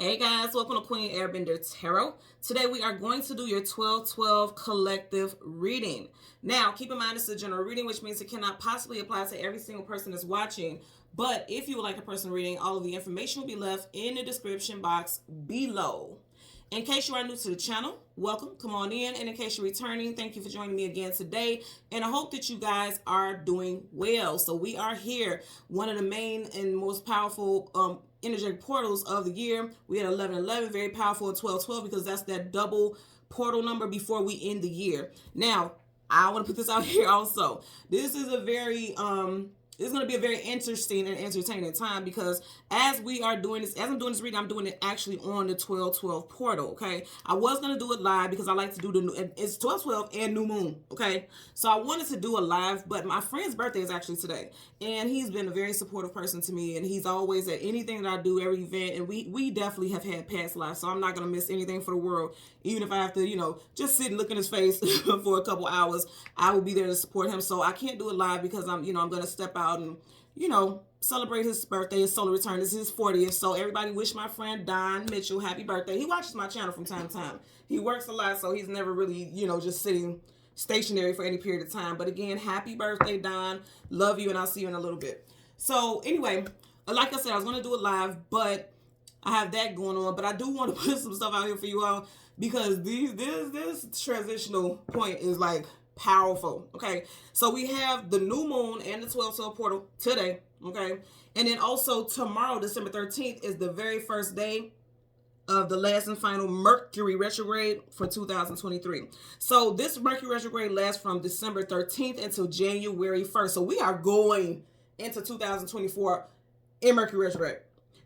Hey guys, welcome to Queen Airbender Tarot. Today we are going to do your 12/12 collective reading. Now, keep in mind this is a general reading, which means it cannot possibly apply to every single person that's watching. But if you would like a personal reading, all of the information will be left in the description box below. In case you are new to the channel, welcome, come on in. And in case you're returning, thank you for joining me again today. And I hope that you guys are doing well. So we are here, one of the main and most powerful energetic portals of the year. We had 11/11, very powerful, and 12/12 because that's that double portal number before we end the year. Now, I want to put this out here also. This is a very it's going to be a very interesting and entertaining time because as we are doing this, as I'm doing this reading, I'm doing it actually on the 12/12 portal, okay? I was going to do it live because I like to do it's 12/12 and new moon, okay? So I wanted to do a live, but my friend's birthday is actually today. And he's been a very supportive person to me, and he's always at anything that I do, every event, and we definitely have had past lives, so I'm not going to miss anything for the world. Even if I have to, just sit and look in his face for a couple hours, I will be there to support him. So I can't do it live because I'm going to step out and, celebrate his birthday, his solar return. This is his 40th. So everybody wish my friend Don Mitchell happy birthday. He watches my channel from time to time. He works a lot, so he's never really, just sitting stationary for any period of time. But again, happy birthday, Don. Love you, and I'll see you in a little bit. So anyway, like I said, I was going to do it live, but I have that going on. But I do want to put some stuff out here for you all because this transitional point is like powerful. Okay, so we have the new moon and the 12/12 portal today. Okay, and then also tomorrow, December 13th, is the very first day of the last and final Mercury retrograde for 2023. So this Mercury retrograde lasts from December 13th until January 1st. So we are going into 2024 in Mercury retrograde.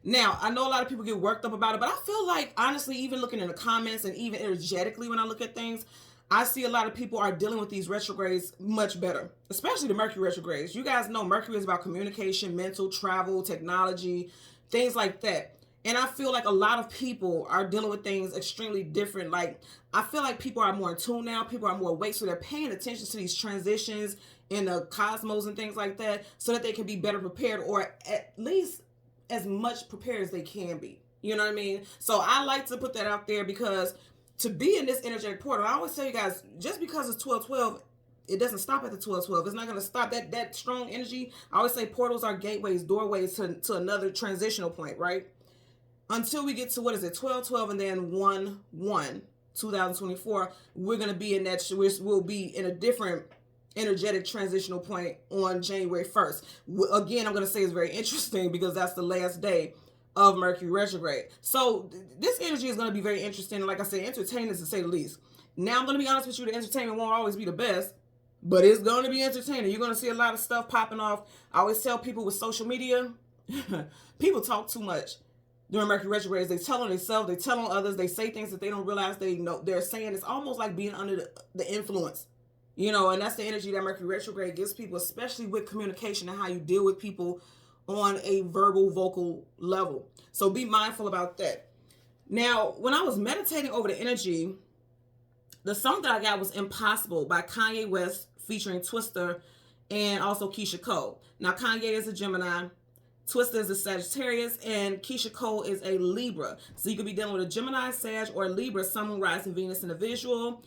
Now, I know a lot of people get worked up about it, but I feel like, honestly, even looking in the comments and even energetically when I look at things, I see a lot of people are dealing with these retrogrades much better, especially the Mercury retrogrades. You guys know Mercury is about communication, mental, travel, technology, things like that. And I feel like a lot of people are dealing with things extremely different. Like, I feel like people are more in tune now. People are more awake, so they're paying attention to these transitions in the cosmos and things like that so that they can be better prepared, or at least as much prepared as they can be. You know what I mean? So I like to put that out there because to be in this energetic portal, I always tell you guys, just because it's 12/12, it doesn't stop at the 12/12. It's not going to stop that strong energy. I always say portals are gateways, doorways to another transitional point, right? Until we get to, 12/12 and then 1/1/2024, we're going to be in that, we'll be in a different energetic transitional point on January 1st. Again, I'm going to say it's very interesting because that's the last day of Mercury retrograde. So this energy is going to be very interesting. Like I said, entertaining to say the least. Now, I'm going to be honest with you, the entertainment won't always be the best, but it's going to be entertaining. You're going to see a lot of stuff popping off. I always tell people with social media, people talk too much during Mercury retrogrades. They tell on themselves, they tell on others, they say things that they don't realize they're saying. It's almost like being under the influence, and that's the energy that Mercury retrograde gives people, especially with communication and how you deal with people on a verbal, vocal level. So be mindful about that. Now, when I was meditating over the energy, the song that I got was Impossible by Kanye West featuring Twista and also Keisha Cole. Now, Kanye is a Gemini, Twista is a Sagittarius, and Keisha Cole is a Libra. So you could be dealing with a Gemini, Sag, or a Libra, Sun, Moon, Rising, Venus in the visual.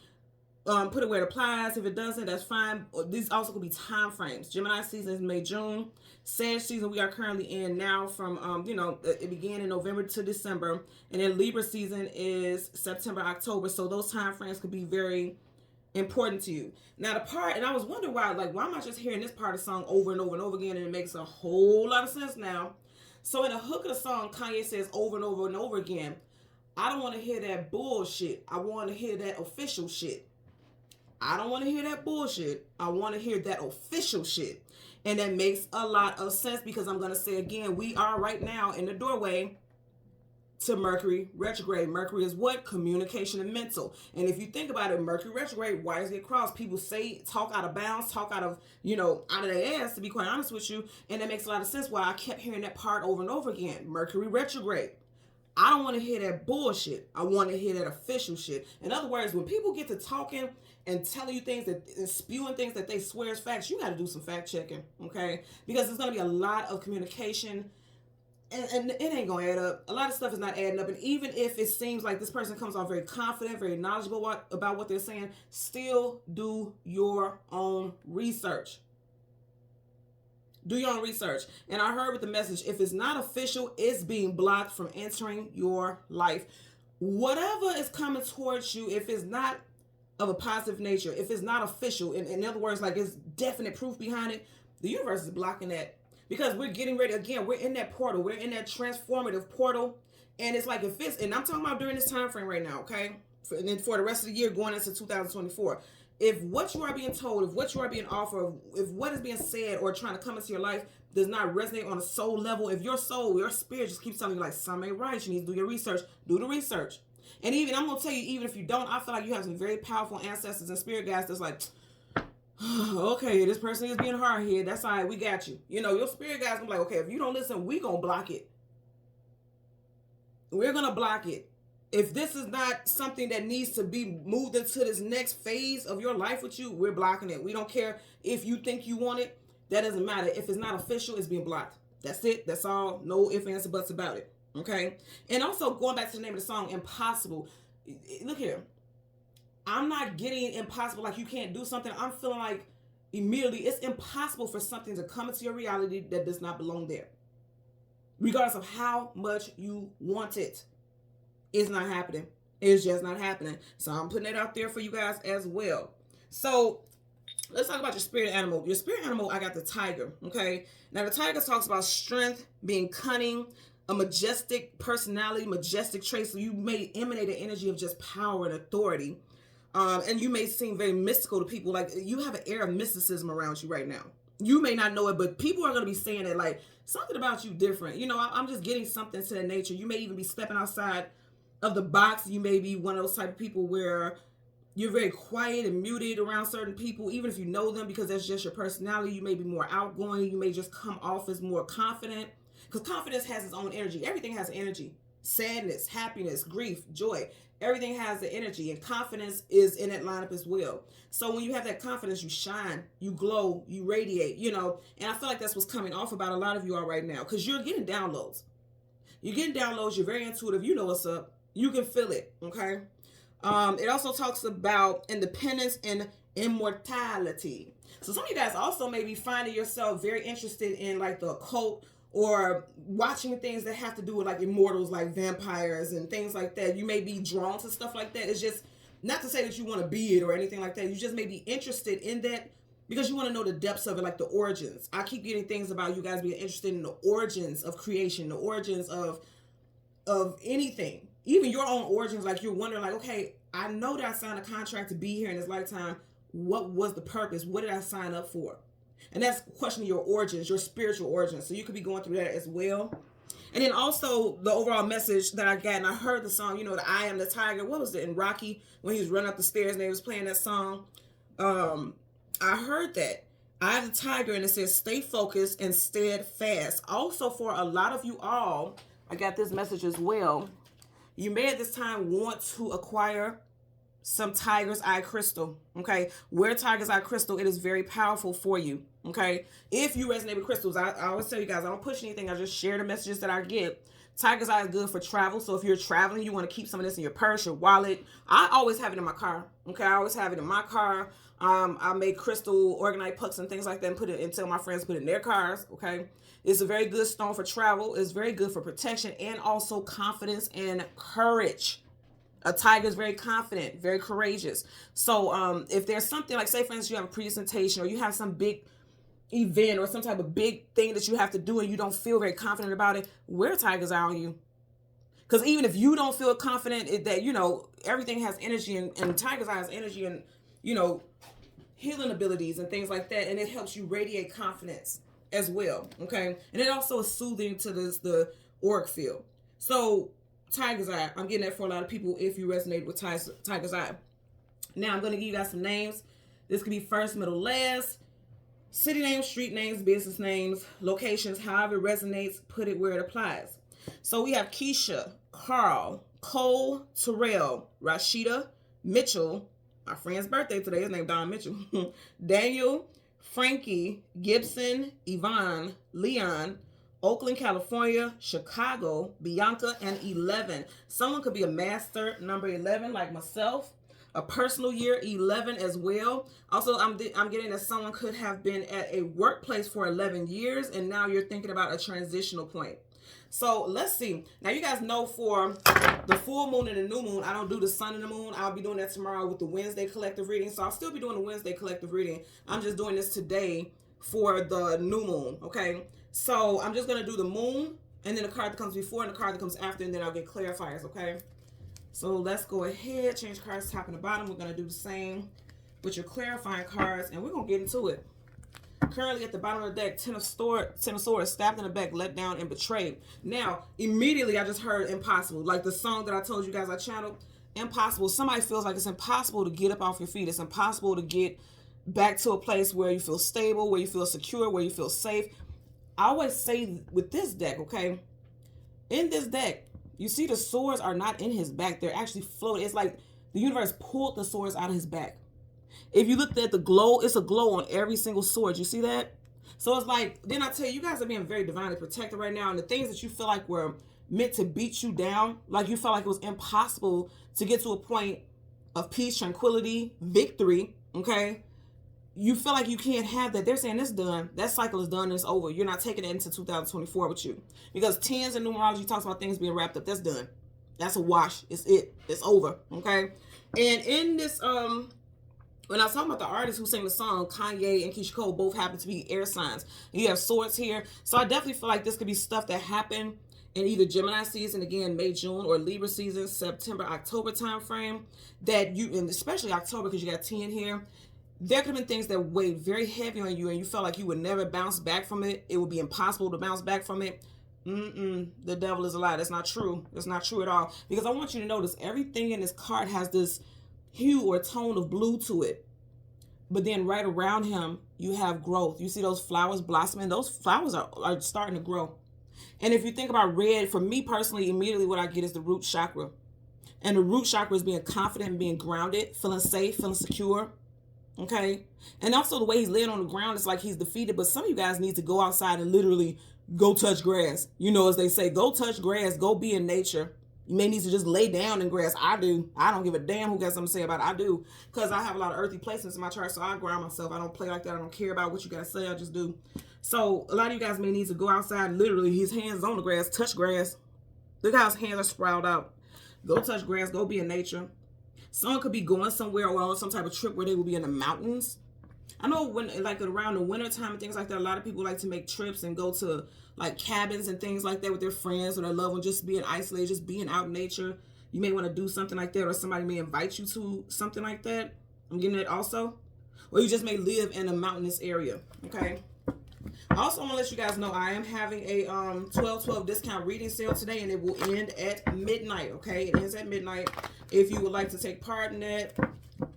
Put it where it applies. If it doesn't, that's fine. These also could be time frames. Gemini season is May, June. Sag season we are currently in now from, it began in November to December. And then Libra season is September, October. So those time frames could be very important to you. Now the part, and I was wondering why am I just hearing this part of the song over and over and over again, and it makes a whole lot of sense now. So in the hook of the song, Kanye says over and over and over again, I don't want to hear that bullshit. I want to hear that official shit. I don't want to hear that bullshit. I want to hear that official shit. And that makes a lot of sense because I'm going to say again, we are right now in the doorway to Mercury retrograde. Mercury is what? Communication and mental. And if you think about it, Mercury retrograde, wires get crossed. People say, talk out of bounds, talk out of, out of their ass, to be quite honest with you. And that makes a lot of sense why I kept hearing that part over and over again. Mercury retrograde. I don't want to hear that bullshit. I want to hear that official shit. In other words, when people get to talking and telling you things and spewing things that they swear is facts, you got to do some fact checking, okay? Because there's going to be a lot of communication and it ain't gonna add up. A lot of stuff is not adding up, and even if it seems like this person comes off very confident, very knowledgeable about what they're saying, still do your own research. Do your own research. And I heard with the message, if it's not official, it's being blocked from entering your life. Whatever is coming towards you, if it's not of a positive nature, if it's not official, in other words, like it's definite proof behind it, the universe is blocking that. Because we're getting ready, again, we're in that portal. We're in that transformative portal. And it's like, if it's, and I'm talking about during this time frame right now, okay? And then for the rest of the year going into 2024. If what you are being told, if what you are being offered, if what is being said or trying to come into your life does not resonate on a soul level, if your soul, your spirit just keeps telling you like, something ain't right, you need to do your research, do the research. And even, I'm going to tell you, even if you don't, I feel like you have some very powerful ancestors and spirit guides that's like, okay, this person is being hard here. That's all right. We got you. You know, your spirit guys be like, okay, if you don't listen, we going to block it. We're going to block it. If this is not something that needs to be moved into this next phase of your life with you, we're blocking it. We don't care if you think you want it. That doesn't matter. If it's not official, it's being blocked. That's it. That's all. No ifs, ands, or buts about it. Okay? And also, going back to the name of the song, Impossible. Look here. I'm not getting impossible like you can't do something. I'm feeling like immediately it's impossible for something to come into your reality that does not belong there. Regardless of how much you want it. It's not happening. It's just not happening. So I'm putting it out there for you guys as well. So let's talk about your spirit animal. Your spirit animal, I got the tiger. Okay. Now the tiger talks about strength, being cunning, a majestic personality, majestic traits. So you may emanate an energy of just power and authority. And you may seem very mystical to people. Like you have an air of mysticism around you right now. You may not know it, but people are going to be saying it like something about you different. You know, I'm just getting something to that nature. You may even be stepping outside of the box. You may be one of those type of people where you're very quiet and muted around certain people, even if you know them, because that's just your personality. You may be more outgoing. You may just come off as more confident, because confidence has its own energy. Everything has energy. Sadness, happiness, grief, joy. Everything has the energy, and confidence is in that lineup as well. So when you have that confidence, you shine, you glow, you radiate, you know, and I feel like that's what's coming off about a lot of you all right now, because you're getting downloads. You're getting downloads. You're very intuitive. You know what's up. You can feel it, okay? It also talks about independence and immortality. So some of you guys also may be finding yourself very interested in like the occult, or watching things that have to do with like immortals, like vampires and things like that. You may be drawn to stuff like that. It's just not to say that you want to be it or anything like that. You just may be interested in that because you want to know the depths of it, like the origins. I keep getting things about you guys being interested in the origins of creation, the origins of anything, even your own origins. Like you're wondering like, okay, I know that I signed a contract to be here in this lifetime. What was the purpose? What did I sign up for? And that's questioning your origins, your spiritual origins. So you could be going through that as well. And then also the overall message that I got, and I heard the song, you know, the I Am the Tiger. What was it in Rocky when he was running up the stairs and they was playing that song? I heard that. I am the tiger, and it says stay focused and steadfast. Also for a lot of you all, I got this message as well. You may at this time want to acquire some tiger's eye crystal, okay? Wear tiger's eye crystal. It is very powerful for you, okay? If you resonate with crystals, I always tell you guys, I don't push anything. I just share the messages that I get. Tiger's eye is good for travel. So if you're traveling, you want to keep some of this in your purse, your wallet. I always have it in my car, okay? I always have it in my car. I make crystal organite pucks and things like that and put it and tell my friends to put it in their cars, okay? It's a very good stone for travel. It's very good for protection and also confidence and courage. A tiger is very confident, very courageous. So if there's something like, say for instance, you have a presentation or you have some big event or some type of big thing that you have to do and you don't feel very confident about it, wear tiger's eye on you. Because even if you don't feel confident that, you know, everything has energy and tiger's eye has energy and, you know, healing abilities and things like that. And it helps you radiate confidence as well, okay? And it also is soothing to the auric field. So tiger's eye, I'm getting that for a lot of people if you resonate with tiger's eye. Now I'm going to give you guys some names. This could be first, middle, last. City names, street names, business names, locations, however it resonates, put it where it applies. So we have Keisha, Carl, Cole, Terrell, Rashida, Mitchell, my friend's birthday today, his name Don Mitchell, Daniel, Frankie, Gibson, Yvonne, Leon, Oakland, California, Chicago, Bianca, and 11. Someone could be a master number 11 like myself. A personal year 11 as well. Also, I'm getting that someone could have been at a workplace for 11 years and now you're thinking about a transitional point. So let's see. Now you guys know for the full moon and the new moon, I don't do the sun and the moon. I'll be doing that tomorrow with the Wednesday collective reading. So I'll still be doing the Wednesday collective reading. I'm just doing this today for the new moon. Okay. So I'm just going to do the moon and then the card that comes before and the card that comes after, and then I'll get clarifiers. Okay. So let's go ahead, change cards top and the bottom. We're going to do the same with your clarifying cards, and we're going to get into it. Currently at the bottom of the deck, Ten of Swords, stabbed in the back, let down, and betrayed. Now, immediately I just heard impossible. Like the song that I told you guys I channeled, impossible. Somebody feels like it's impossible to get up off your feet. It's impossible to get back to a place where you feel stable, where you feel secure, where you feel safe. I always say with this deck, okay, in this deck, you see the swords are not in his back. They're actually floating. It's like the universe pulled the swords out of his back. If you looked at the glow, it's a glow on every single sword. You see that? So it's like, then I tell you, you guys are being very divinely protected right now. And the things that you feel like were meant to beat you down, like you felt like it was impossible to get to a point of peace, tranquility, victory, okay? You feel like you can't have that. They're saying it's done. That cycle is done and it's over. You're not taking it into 2024 with you. Because tens in numerology talks about things being wrapped up. That's done. That's a wash. It's it. It's over. Okay? And in this, when I was talking about the artists who sang the song, Kanye and Keisha Cole both happen to be air signs. And you have swords here. So I definitely feel like this could be stuff that happened in either Gemini season, again, May, June, or Libra season, September, October time frame. That you, and especially October because you got 10 here. There could have been things that weighed very heavy on you and you felt like you would never bounce back from it. It would be impossible to bounce back from it. The devil is a lie. That's not true. That's not true at all. Because I want you to notice everything in this card has this hue or tone of blue to it. But then right around him, you have growth. You see those flowers blossoming? Those flowers are starting to grow. And if you think about red, for me personally, immediately what I get is the root chakra. And the root chakra is being confident and being grounded, feeling safe, feeling secure. Okay. And also the way he's laying on the ground, it's like he's defeated. But some of you guys need to go outside and literally go touch grass. You know, as they say, go touch grass, go be in nature. You may need to just lay down in grass. I do. I don't give a damn who got something to say about it. I do. Because I have a lot of earthy placements in my chart. So I ground myself. I don't play like that. I don't care about what you guys say. I just do. So a lot of you guys may need to go outside. Literally, his hands on the grass. Touch grass. Look how his hands are sprawled out. Go touch grass. Go be in nature. Someone could be going somewhere or on some type of trip where they will be in the mountains. I know when, like around the winter time and things like that, a lot of people like to make trips and go to like cabins and things like that with their friends or their loved ones, just being isolated, just being out in nature. You may want to do something like that, or somebody may invite you to something like that. I'm getting that also. Or you just may live in a mountainous area. Okay. I also want to let you guys know I am having a 12/12 discount reading sale today, and it will end at midnight. Okay, it ends at midnight. If you would like to take part in that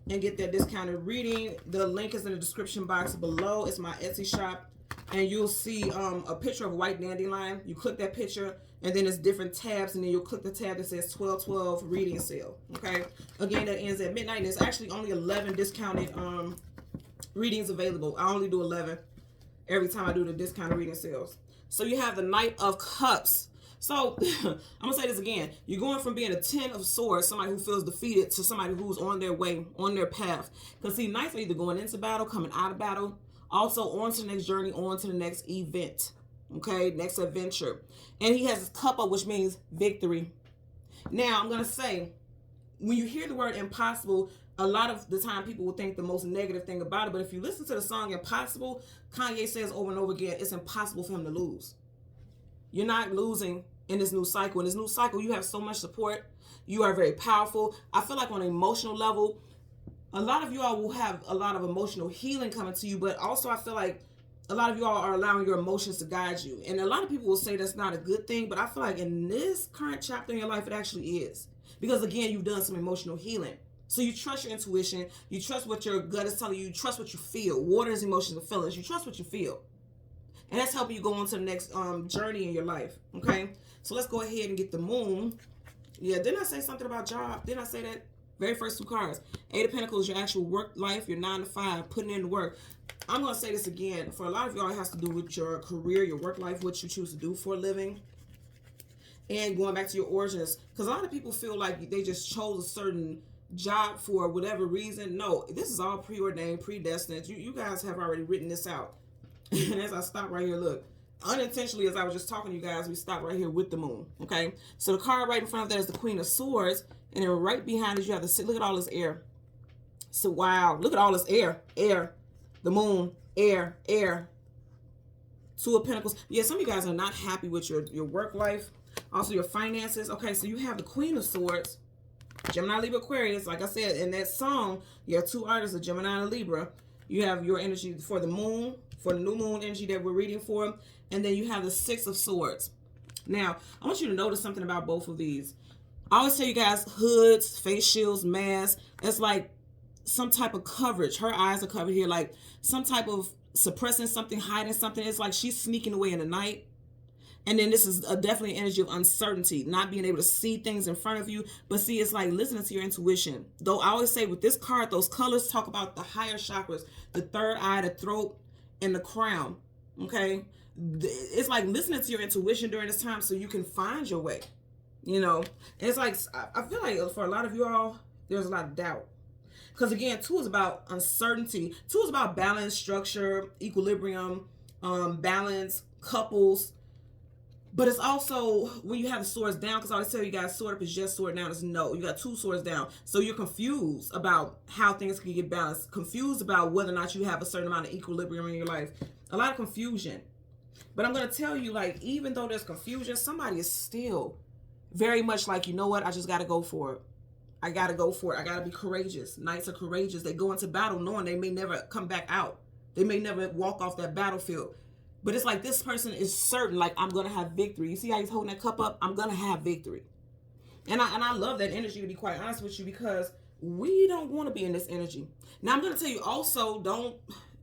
and get that discounted reading, the link is in the description box below. It's my Etsy shop, and you'll see a picture of white dandelion. You click that picture, and then it's different tabs, and then you'll click the tab that says 12/12 reading sale. Okay, again, that ends at midnight, and there's actually only 11 discounted readings available. I only do 11 every time I do the discounted reading sales. So you have the Knight of Cups. So I'm gonna say this again. You're going from being a 10 of Swords, somebody who feels defeated, to somebody who's on their way, on their path. Because see, Knights are either going into battle, coming out of battle, also on to the next journey, on to the next event. Okay, next adventure. And he has his cup up, which means victory. Now I'm gonna say, when you hear the word impossible, a lot of the time people will think the most negative thing about it. But if you listen to the song Impossible, Kanye says over and over again, it's impossible for him to lose. You're not losing in this new cycle. In this new cycle, you have so much support. You are very powerful. I feel like on an emotional level, a lot of you all will have a lot of emotional healing coming to you. But also I feel like a lot of you all are allowing your emotions to guide you. And a lot of people will say that's not a good thing. But I feel like in this current chapter in your life, it actually is. Because again, you've done some emotional healing. So you trust your intuition. You trust what your gut is telling you. You trust what you feel. Water is emotions and feelings. You trust what you feel. And that's helping you go on to the next journey in your life. Okay? So let's go ahead and get the moon. Yeah, didn't I say something about job? Didn't I say that? Very first two cards. Eight of Pentacles, your actual work life, your 9 to 5, putting in the work. I'm going to say this again. For a lot of y'all, it has to do with your career, your work life, what you choose to do for a living. And going back to your origins. Because a lot of people feel like they just chose a certain job for whatever reason. No, this is all preordained, predestined. You guys have already written this out. And as I stop right here, look. Unintentionally, as I was just talking to you guys, we stopped right here with the moon. Okay? So the card right in front of that is the Queen of Swords. And then right behind it, you have the... Look at all this air. So, wow. Look at all this air. Air. The moon. Air. Air. Two of Pentacles. Yeah, some of you guys are not happy with your work life. Also, your finances. Okay, so you have the Queen of Swords. Gemini, Libra, Aquarius. Like I said, in that song, you have two artists, a Gemini and a Libra. You have your energy for the moon, for the new moon energy that we're reading for. And then you have the Six of Swords. Now, I want you to notice something about both of these. I always tell you guys, hoods, face shields, masks. It's like some type of coverage. Her eyes are covered here, like some type of suppressing something, hiding something. It's like she's sneaking away in the night. And then this is definitely an energy of uncertainty, not being able to see things in front of you. But see, it's like listening to your intuition. Though I always say with this card, those colors talk about the higher chakras, the third eye, the throat, and the crown. Okay? It's like listening to your intuition during this time so you can find your way. You know? And it's like, I feel like for a lot of you all, there's a lot of doubt. Because again, 2 is about uncertainty. 2 is about balance, structure, equilibrium, balance, couples. But it's also when you have the swords down, because I always tell you guys, sword up is yes, sword down is no. You got 2 swords down. So you're confused about how things can get balanced. Confused about whether or not you have a certain amount of equilibrium in your life. A lot of confusion. But I'm going to tell you, like, even though there's confusion, somebody is still very much like, you know what? I just got to go for it. I got to go for it. I got to be courageous. Knights are courageous. They go into battle knowing they may never come back out. They may never walk off that battlefield. But it's like this person is certain, like, I'm going to have victory. You see how he's holding that cup up? I'm going to have victory. And I love that energy, to be quite honest with you, because we don't want to be in this energy. Now, I'm going to tell you also, don't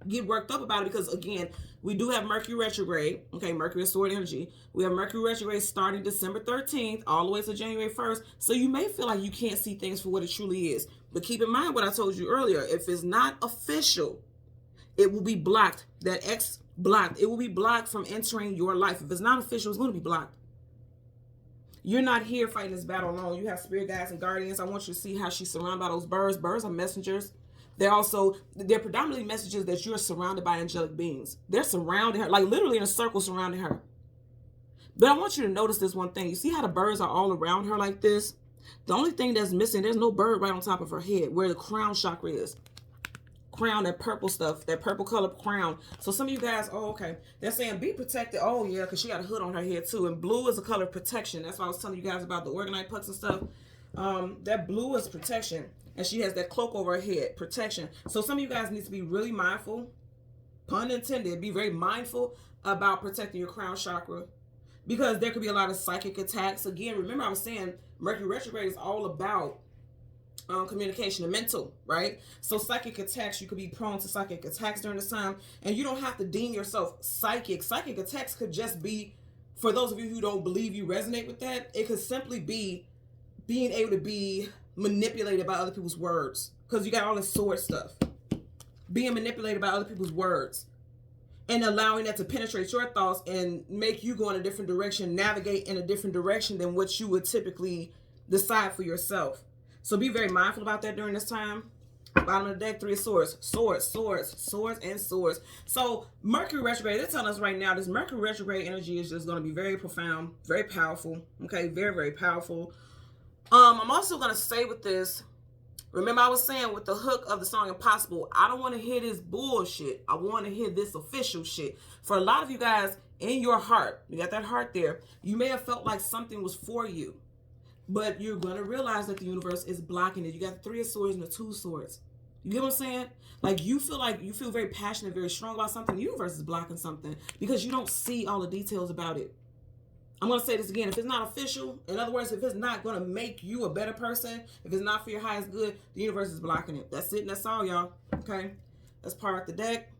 get worked up about it, because, again, we do have Mercury retrograde. Okay, Mercury is sword energy. We have Mercury retrograde starting December 13th all the way to January 1st. So you may feel like you can't see things for what it truly is. But keep in mind what I told you earlier. If it's not official, it will be blocked. That X blocked. It will be blocked from entering your life. If it's not official, it's going to be blocked. You're not here fighting this battle alone. You have spirit guides and guardians. I want you to see how she's surrounded by those birds. Birds are messengers. They're predominantly messages that you're surrounded by angelic beings. They're surrounding her, like literally in a circle surrounding her. But I want you to notice this one thing. You see how the birds are all around her like this? The only thing that's missing, there's no bird right on top of her head where the crown chakra is. Crown, that purple stuff, that purple color crown. So some of you guys, oh, okay. They're saying be protected. Oh, yeah, because she got a hood on her head too. And blue is a color of protection. That's why I was telling you guys about the organite pucks and stuff. That blue is protection. And she has that cloak over her head, protection. So some of you guys need to be really mindful, pun intended, be very mindful about protecting your crown chakra. Because there could be a lot of psychic attacks. Again, remember I was saying Mercury retrograde is all about communication and mental, right? So psychic attacks, you could be prone to psychic attacks during this time. And you don't have to deem yourself psychic. Psychic attacks could just be, for those of you who don't believe you resonate with that, it could simply be being able to be manipulated by other people's words, because you got all this sword stuff, being manipulated by other people's words and allowing that to penetrate your thoughts and make you go in a different direction, navigate in a different direction than what you would typically decide for yourself. So be very mindful about that during this time. Bottom of the deck, 3 of swords, swords, swords, swords, and swords. So Mercury retrograde, they're telling us right now this Mercury retrograde energy is just going to be very profound, very powerful. Okay, very, very powerful. I'm also going to say with this, remember I was saying with the hook of the song Impossible, I don't want to hear this bullshit. I want to hear this official shit. For a lot of you guys, in your heart, you got that heart there, you may have felt like something was for you, but you're going to realize that the universe is blocking it. You got the 3 of swords and the 2 swords. You get what I'm saying? Like you feel very passionate, very strong about something. The universe is blocking something because you don't see all the details about it. I'm going to say this again. If it's not official, in other words, if it's not going to make you a better person, if it's not for your highest good, the universe is blocking it. That's it and that's all, y'all. Okay? That's part of the deck.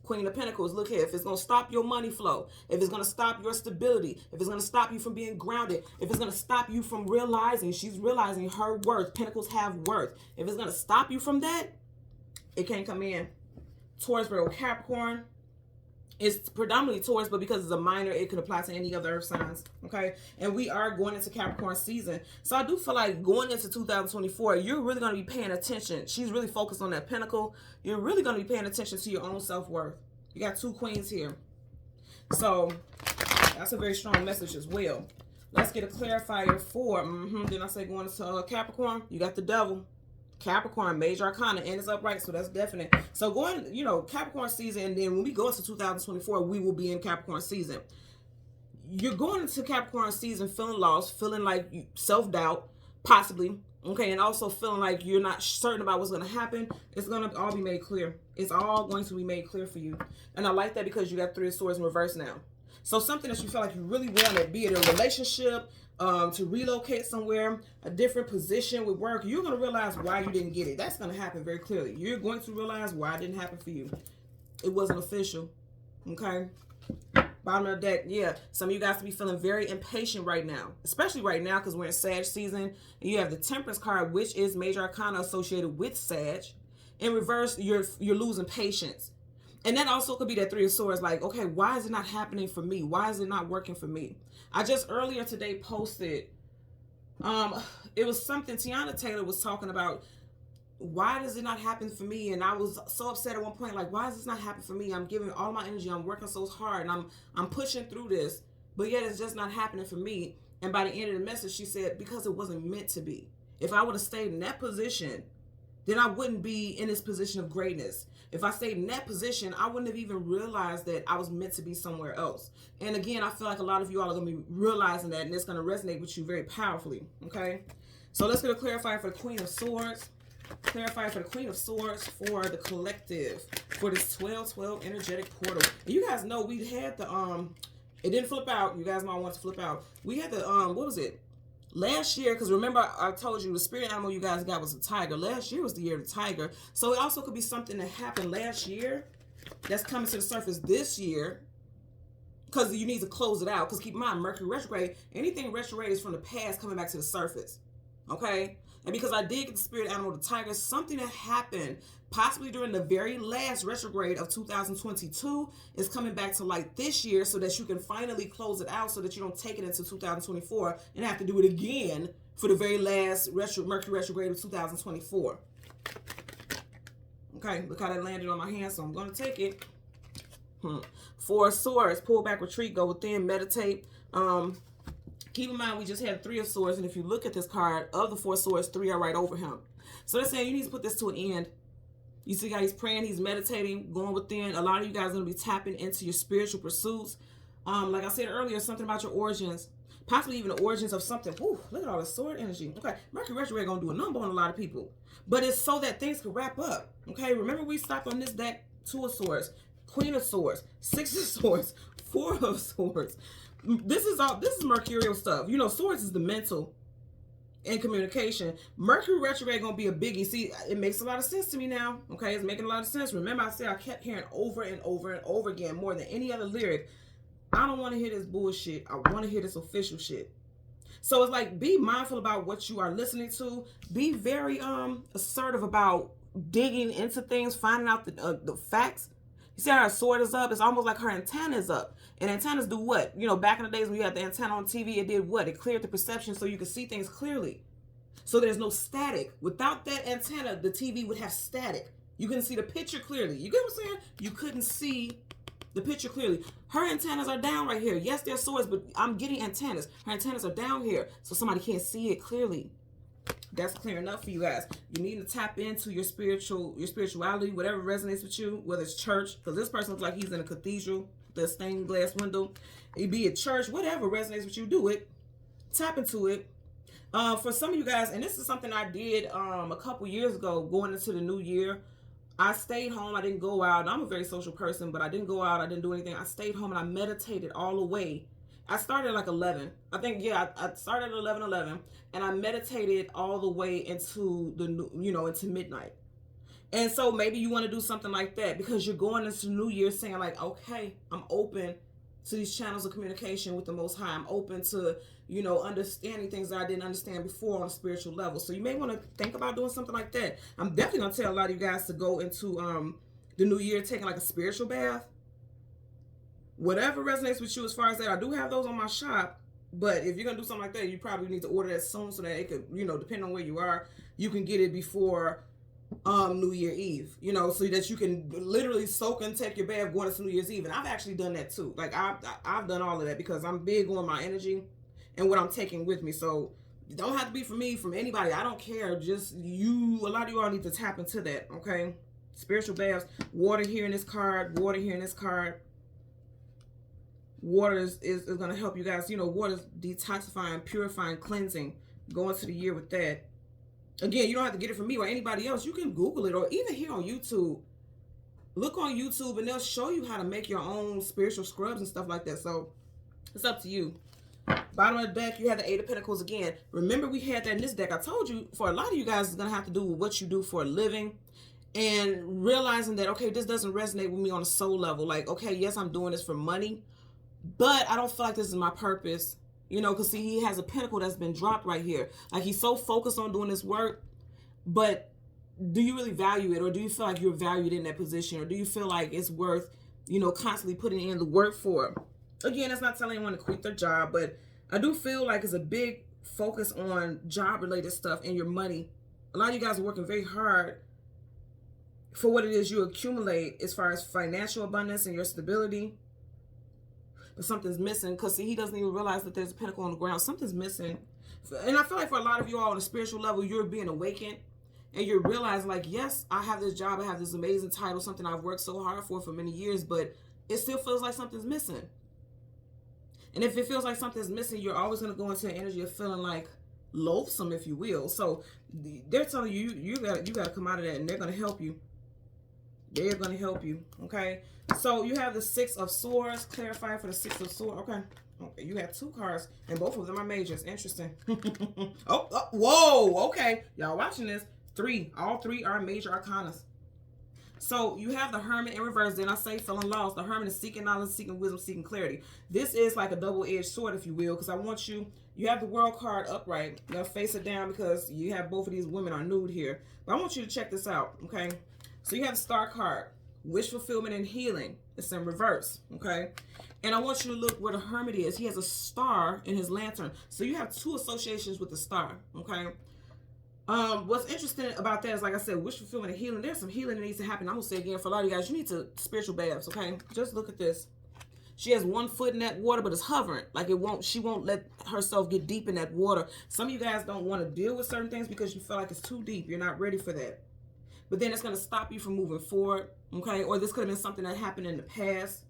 Queen of Pentacles. Look here. If it's going to stop your money flow, if it's going to stop your stability, if it's going to stop you from being grounded, if it's going to stop you from realizing, she's realizing her worth. Pentacles have worth. If it's going to stop you from that, it can't come in. Taurus, Virgo, Capricorn. It's predominantly Taurus, but because it's a minor, it could apply to any other earth signs, okay? And we are going into Capricorn season. So I do feel like going into 2024, you're really going to be paying attention. She's really focused on that pentacle. You're really going to be paying attention to your own self-worth. You got 2 queens here. So that's a very strong message as well. Let's get a clarifier for, didn't I say going into Capricorn? You got the devil. Capricorn, major arcana, and it's upright, so that's definite. So going, you know, Capricorn season, and then when we go into 2024, we will be in Capricorn season. You're going into Capricorn season feeling lost, feeling like self-doubt, possibly, okay, and also feeling like you're not certain about what's going to happen. It's going to all be made clear. It's all going to be made clear for you. And I like that because you got 3 of Swords in reverse now. So something that you feel like you really want to be in a relationship, to relocate somewhere, a different position with work, you're going to realize why you didn't get it. That's going to happen very clearly. You're going to realize why it didn't happen for you. It wasn't official. Okay? Bottom of the deck, yeah. Some of you guys to be feeling very impatient right now, especially right now because we're in Sag season. And you have the Temperance card, which is major arcana associated with Sag. In reverse, you're losing patience. And that also could be that 3 of Swords, like, okay, why is it not happening for me? Why is it not working for me? I just earlier today posted, it was something Tiana Taylor was talking about, why does it not happen for me? And I was so upset at one point, like, why does this not happen for me? I'm giving all my energy, I'm working so hard, and I'm pushing through this, but yet it's just not happening for me. And by the end of the message, she said, because it wasn't meant to be. If I would have stayed in that position, then I wouldn't be in this position of greatness. If I stayed in that position, I wouldn't have even realized that I was meant to be somewhere else. And again, I feel like a lot of you all are going to be realizing that, and it's going to resonate with you very powerfully, okay? So let's get a clarifier for the Queen of Swords. Clarify for the Queen of Swords for the collective, for this 12-12 energetic portal. And you guys know we had the, it didn't flip out. You guys might want to flip out. We had the, what was it? Last year, because remember I told you the spirit animal you guys got was a tiger. Last year was the year of the tiger. So it also could be something that happened last year that's coming to the surface this year, because you need to close it out. Because keep in mind, Mercury retrograde, anything retrograde is from the past coming back to the surface. Okay? And because I did get the spirit animal, the tiger, something that happened possibly during the very last retrograde of 2022 is coming back to light this year, so that you can finally close it out, so that you don't take it into 2024 and have to do it again for the very last Mercury retrograde of 2024. Okay, look how that landed on my hand, so I'm going to take it. 4 of Swords, pull back, retreat, go within, meditate. Keep in mind, we just had 3 of Swords, and if you look at this card, of the 4 Swords, 3 are right over him. So they're saying you need to put this to an end. You see how he's praying, he's meditating, going within. A lot of you guys are going to be tapping into your spiritual pursuits. Like I said earlier, something about your origins. Possibly even the origins of something. Whew, look at all the sword energy. Okay, Mercury retrograde going to do a number on a lot of people. But it's so that things can wrap up. Okay, remember we stopped on this deck. 2 of Swords, Queen of Swords, 6 of Swords, 4 of Swords. This is mercurial stuff. You know, Swords is the mental and communication. Mercury retrograde gonna be a biggie. See, it makes a lot of sense to me now. Okay, it's making a lot of sense. Remember, I said I kept hearing over and over and over again, more than any other lyric, I don't want to hear this bullshit. I want to hear this official shit. So it's like, be mindful about what you are listening to. Be very assertive about digging into things, finding out the facts. You see how her sword is up? It's almost like her antenna is up. And antennas do what? You know, back in the days when you had the antenna on TV, it did what? It cleared the perception so you could see things clearly. So there's no static. Without that antenna, the TV would have static. You couldn't see the picture clearly. You get what I'm saying? You couldn't see the picture clearly. Her antennas are down right here. Yes, they're swords, but I'm getting antennas. Her antennas are down here, so somebody can't see it clearly. That's clear enough for you guys. You need to tap into your spirituality, whatever resonates with you, whether it's church, because this person looks like he's in a cathedral, the stained glass window. It be a church, whatever resonates with you, do it. Tap into it. For some of you guys, and this is something I did a couple years ago, going into the new year. I stayed home. I didn't go out. I'm a very social person, but I didn't go out. I didn't do anything. I stayed home and I meditated all the way. I started at like 11. I think, yeah, I started at 11, and I meditated all the way into into midnight. And so maybe you want to do something like that, because you're going into the new year saying like, okay, I'm open to these channels of communication with the Most High. I'm open to, understanding things that I didn't understand before on a spiritual level. So you may want to think about doing something like that. I'm definitely going to tell a lot of you guys to go into the new year taking like a spiritual bath. Whatever resonates with you as far as that. I do have those on my shop, but if you're going to do something like that, you probably need to order that soon so that it could, you know, depending on where you are, you can get it before New Year Eve, you know, so that you can literally soak and take your bath going into New Year's Eve. And I've actually done that too. Like I've done all of that because I'm big on my energy and what I'm taking with me. So it don't have to be for me, from anybody. I don't care. Just you, a lot of you all need to tap into that, okay? Spiritual baths, water here in this card, water here in this card. Water is going to help you guys. You know, water is detoxifying, purifying, cleansing. Go into the year with that. Again, you don't have to get it from me or anybody else. You can Google it, or even here on YouTube. Look on YouTube and they'll show you how to make your own spiritual scrubs and stuff like that. So it's up to you. Bottom of the deck, you have the Eight of Pentacles again. Remember, we had that in this deck. I told you, for a lot of you guys, it's going to have to do with what you do for a living. And realizing that, okay, this doesn't resonate with me on a soul level. Like, okay, yes, I'm doing this for money, but I don't feel like this is my purpose, you know, because see, he has a pentacle that's been dropped right here. Like, he's so focused on doing this work, but do you really value it? Or do you feel like you're valued in that position? Or do you feel like it's worth, you know, constantly putting in the work for? Again, that's not telling anyone to quit their job, but I do feel like it's a big focus on job-related stuff and your money. A lot of you guys are working very hard for what it is you accumulate as far as financial abundance and your stability. But something's missing, because see, he doesn't even realize that there's a pentacle on the ground. Something's missing. And I feel like for a lot of you all on a spiritual level, you're being awakened and you're realizing, like, yes, I have this job, I have this amazing title, something I've worked so hard for many years, but it still feels like something's missing. And if it feels like something's missing, you're always going to go into an energy of feeling like loathsome, if you will. So they're telling you, you got to come out of that, and they're going to help you. They're going to help you, okay? So you have the Six of Swords. Clarify for the Six of Swords. Okay. Okay, you have two cards, and both of them are majors. Interesting. Whoa, okay. Y'all watching this. All three are major arcanas. So you have the Hermit in reverse. Then I say feeling lost. The Hermit is seeking knowledge, seeking wisdom, seeking clarity. This is like a double-edged sword, if you will, because I want you have the World card upright. You'll face it down because you have both of these women are nude here. But I want you to check this out, okay? So you have the Star card, wish fulfillment and healing. It's in reverse, okay? And I want you to look where the Hermit is. He has a star in his lantern. So you have two associations with the star, okay? What's interesting about that is, like I said, wish fulfillment and healing. There's some healing that needs to happen. I'm going to say again, for a lot of you guys, you need to spiritual baths, okay? Just look at this. She has one foot in that water, but it's hovering. Like she won't let herself get deep in that water. Some of you guys don't want to deal with certain things because you feel like it's too deep. You're not ready for that. But then it's going to stop you from moving forward, okay? Or this could have been something that happened in the past.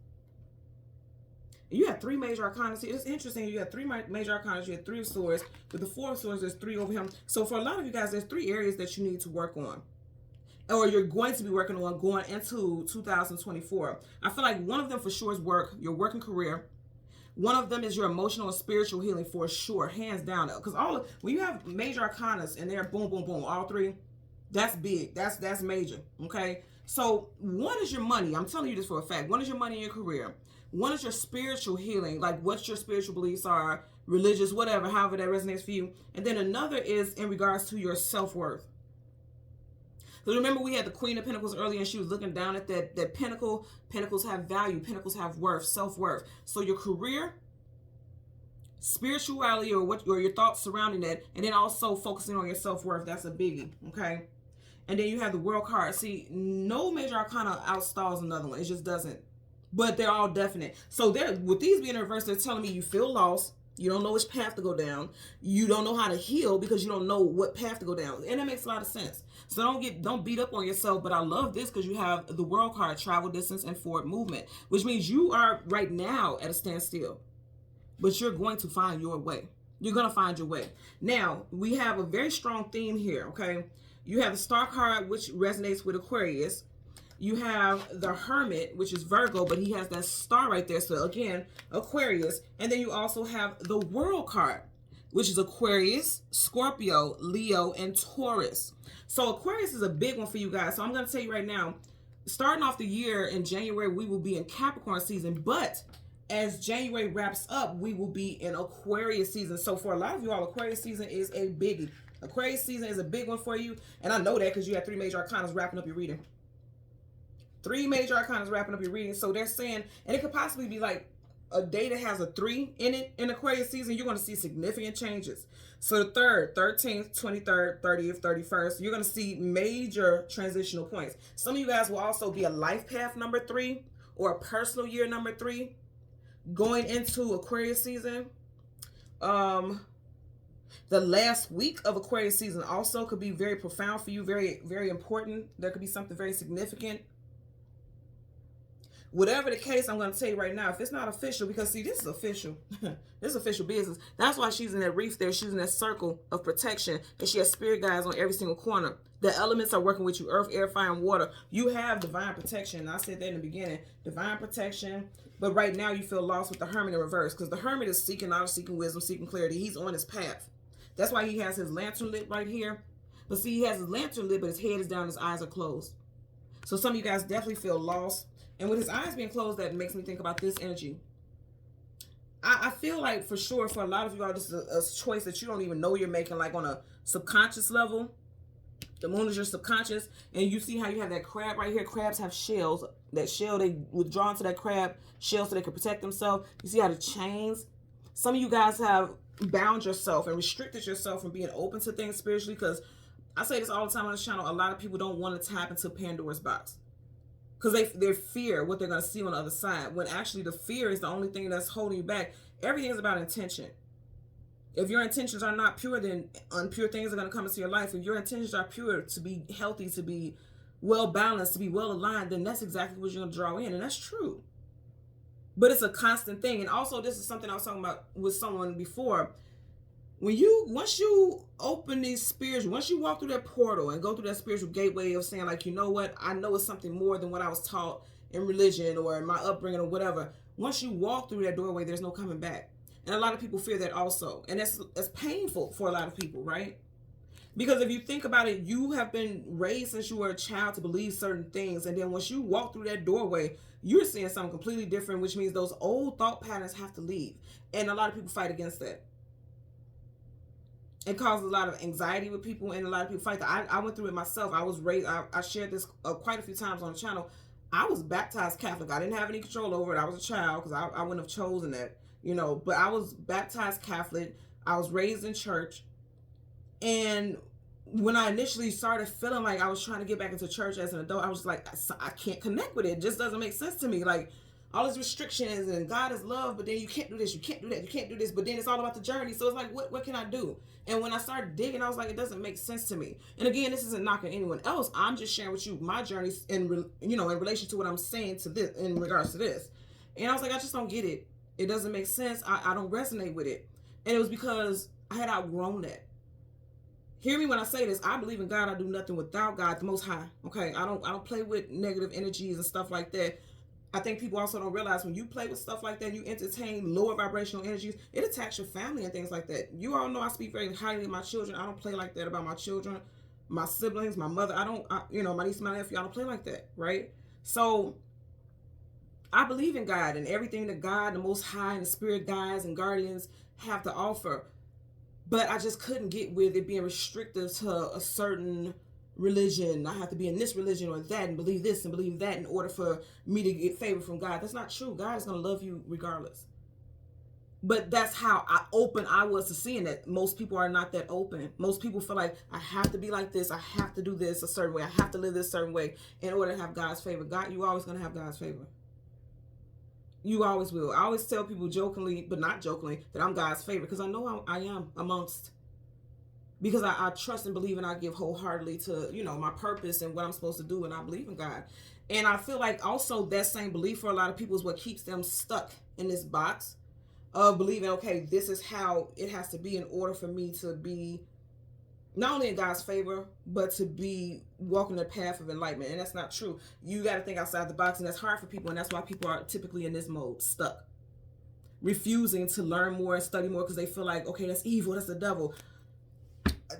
You have three major arcana. See, it's interesting. You have three major arcana. You have Three of Swords. With the Four of Swords, there's three over him. So for a lot of you guys, there's three areas that you need to work on, or you're going to be working on going into 2024. I feel like one of them for sure is work, your working career. One of them is your emotional and spiritual healing for sure, hands down. Because when you have major arcanas and they're boom, boom, boom, all three, that's big. That's major, okay? So one is your money. I'm telling you this for a fact. One is your money and your career. One is your spiritual healing, like what your spiritual beliefs are, religious, whatever, however that resonates for you. And then another is in regards to your self-worth. So remember, we had the Queen of Pentacles earlier, and she was looking down at that pentacle. Pentacles have value. Pentacles have worth, self-worth. So your career, spirituality, or your thoughts surrounding that, and then also focusing on your self-worth. That's a biggie, okay? And then you have the World card. See, no major arcana outstalls another one. It just doesn't. But they're all definite. So with these being in reverse, they're telling me you feel lost. You don't know which path to go down. You don't know how to heal because you don't know what path to go down. And that makes a lot of sense. So don't beat up on yourself. But I love this because you have the World card, travel, distance, and forward movement, which means you are right now at a standstill. But you're going to find your way. You're going to find your way. Now, we have a very strong theme here, okay? You have the Star card, which resonates with Aquarius. You have the Hermit, which is Virgo, but he has that star right there. So again, Aquarius. And then you also have the World card, which is Aquarius, Scorpio, Leo, and Taurus. So Aquarius is a big one for you guys. So I'm going to tell you right now, starting off the year in January, we will be in Capricorn season. But as January wraps up, we will be in Aquarius season. So for a lot of you all, Aquarius season is a biggie. Aquarius season is a big one for you. And I know that because you have three major arcanas wrapping up your reading. 3 major arcana wrapping up your reading. So they're saying, and it could possibly be like a day that has a 3 in it in Aquarius season, you're going to see significant changes. So the 3rd, 13th, 23rd, 30th, 31st, you're going to see major transitional points. Some of you guys will also be a life path number 3 or a personal year number 3 going into Aquarius season. The last week of Aquarius season also could be very profound for you, very, very important. There could be something very significant. Whatever the case, I'm going to tell you right now, if it's not official, because see, this is official. This is official business. That's why she's in that reef there. She's in that circle of protection, and she has spirit guides on every single corner. The elements are working with you: earth, air, fire, and water. You have divine protection. I said that in the beginning. Divine protection. But right now you feel lost with the Hermit in reverse, because the Hermit is seeking knowledge, seeking wisdom, seeking clarity. He's on his path. That's why he has his lantern lit right here. But see, he has his lantern lit, but his head is down, his eyes are closed. So some of you guys definitely feel lost. And with his eyes being closed, that makes me think about this energy. I feel like for sure, for a lot of you all, this is a choice that you don't even know you're making, like on a subconscious level. The moon is your subconscious. And you see how you have that crab right here. Crabs have shells. That shell, they withdraw into that crab shell so they can protect themselves. You see how the chains. Some of you guys have bound yourself and restricted yourself from being open to things spiritually, because I say this all the time on this channel, a lot of people don't want to tap into Pandora's box because they fear what they're going to see on the other side, when actually the fear is the only thing that's holding you back. Everything is about intention. If your intentions are not pure, then impure things are going to come into your life. If your intentions are pure, to be healthy, to be well balanced, to be well aligned, then that's exactly what you're going to draw in, and that's true. But it's a constant thing. And also, this is something I was talking about with someone before. Once you open these spiritual, once you walk through that portal and go through that spiritual gateway of saying, like, you know what, I know it's something more than what I was taught in religion or in my upbringing or whatever. Once you walk through that doorway, there's no coming back. And a lot of people fear that also. And that's painful for a lot of people, right? Because if you think about it, you have been raised since you were a child to believe certain things. And then once you walk through that doorway, you're seeing something completely different, which means those old thought patterns have to leave. And a lot of people fight against that. It causes a lot of anxiety with people, and a lot of people fight that. I went through it myself. I was raised, I shared this quite a few times on the channel. I was baptized Catholic. I didn't have any control over it. I was a child because I wouldn't have chosen that, you know. But I was baptized Catholic. I was raised in church. And when I initially started feeling like I was trying to get back into church as an adult, I was like, I can't connect with it. It just doesn't make sense to me. Like, all these restrictions and God is love, but then you can't do this, you can't do that, you can't do this, but then it's all about the journey. So it's like, what can I do? And when I started digging, I was like, it doesn't make sense to me. And again, this isn't knocking anyone else. I'm just sharing with you my journey in relation to what I'm saying to this, in regards to this. And I was like, I just don't get it. It doesn't make sense. I don't resonate with it. And it was because I had outgrown that. Hear me when I say this. I believe in God. I do nothing without God, the Most High. Okay, I don't play with negative energies and stuff like that. I think people also don't realize when you play with stuff like that, you entertain lower vibrational energies, it attacks your family and things like that. You all know I speak very highly of my children. I don't play like that about my children, my siblings, my mother. My niece, my nephew, I don't play like that, right? So I believe in God and everything that God, the Most High, and the spirit guides and guardians have to offer. But I just couldn't get with it being restrictive to a certain religion. I have to be in this religion or that and believe this and believe that in order for me to get favor from God. That's not true. God is going to love you regardless. But that's how open I was to seeing that. Most people are not that open. Most people feel like I have to be like this. I have to do this a certain way. I have to live this certain way in order to have God's favor. God, you always going to have God's favor. You always will. I always tell people jokingly, but not jokingly, that I'm God's favorite because I know I am amongst. Because I trust and believe and I give wholeheartedly to, my purpose and what I'm supposed to do, and I believe in God. And I feel like also that same belief for a lot of people is what keeps them stuck in this box of believing, okay, this is how it has to be in order for me to be not only in God's favor, but to be walking the path of enlightenment. And that's not true. You got to think outside the box, and that's hard for people, and that's why people are typically in this mode, stuck, refusing to learn more and study more because they feel like, okay, that's evil, that's the devil.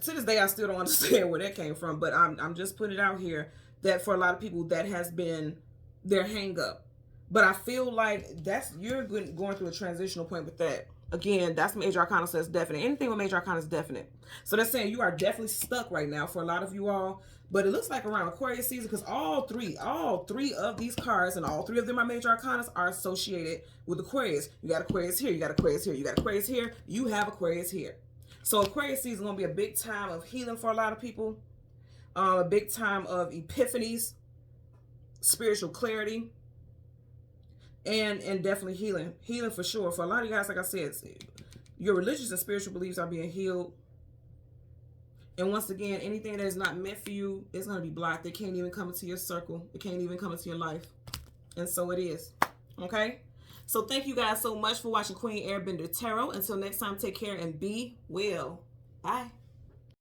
To this day, I still don't understand where that came from, but I'm just putting it out here that for a lot of people, that has been their hang up. But I feel like you're going through a transitional point with that. Again, that's Major Arcana says definite. Anything with Major Arcana is definite. So that's saying you are definitely stuck right now for a lot of you all. But it looks like around Aquarius season, because all three of these cards, and all three of them are Major Arcanas, are associated with Aquarius. You got Aquarius here, you got Aquarius here, you got Aquarius here, you have Aquarius here. So Aquarius season is going to be a big time of healing for a lot of people. A big time of epiphanies, spiritual clarity, and definitely healing. Healing for sure. For a lot of you guys, like I said, your religious and spiritual beliefs are being healed. And once again, anything that is not meant for you is going to be blocked. It can't even come into your circle. It can't even come into your life. And so it is. Okay? So thank you guys so much for watching Queen Airbender Tarot. Until next time, take care and be well. Bye.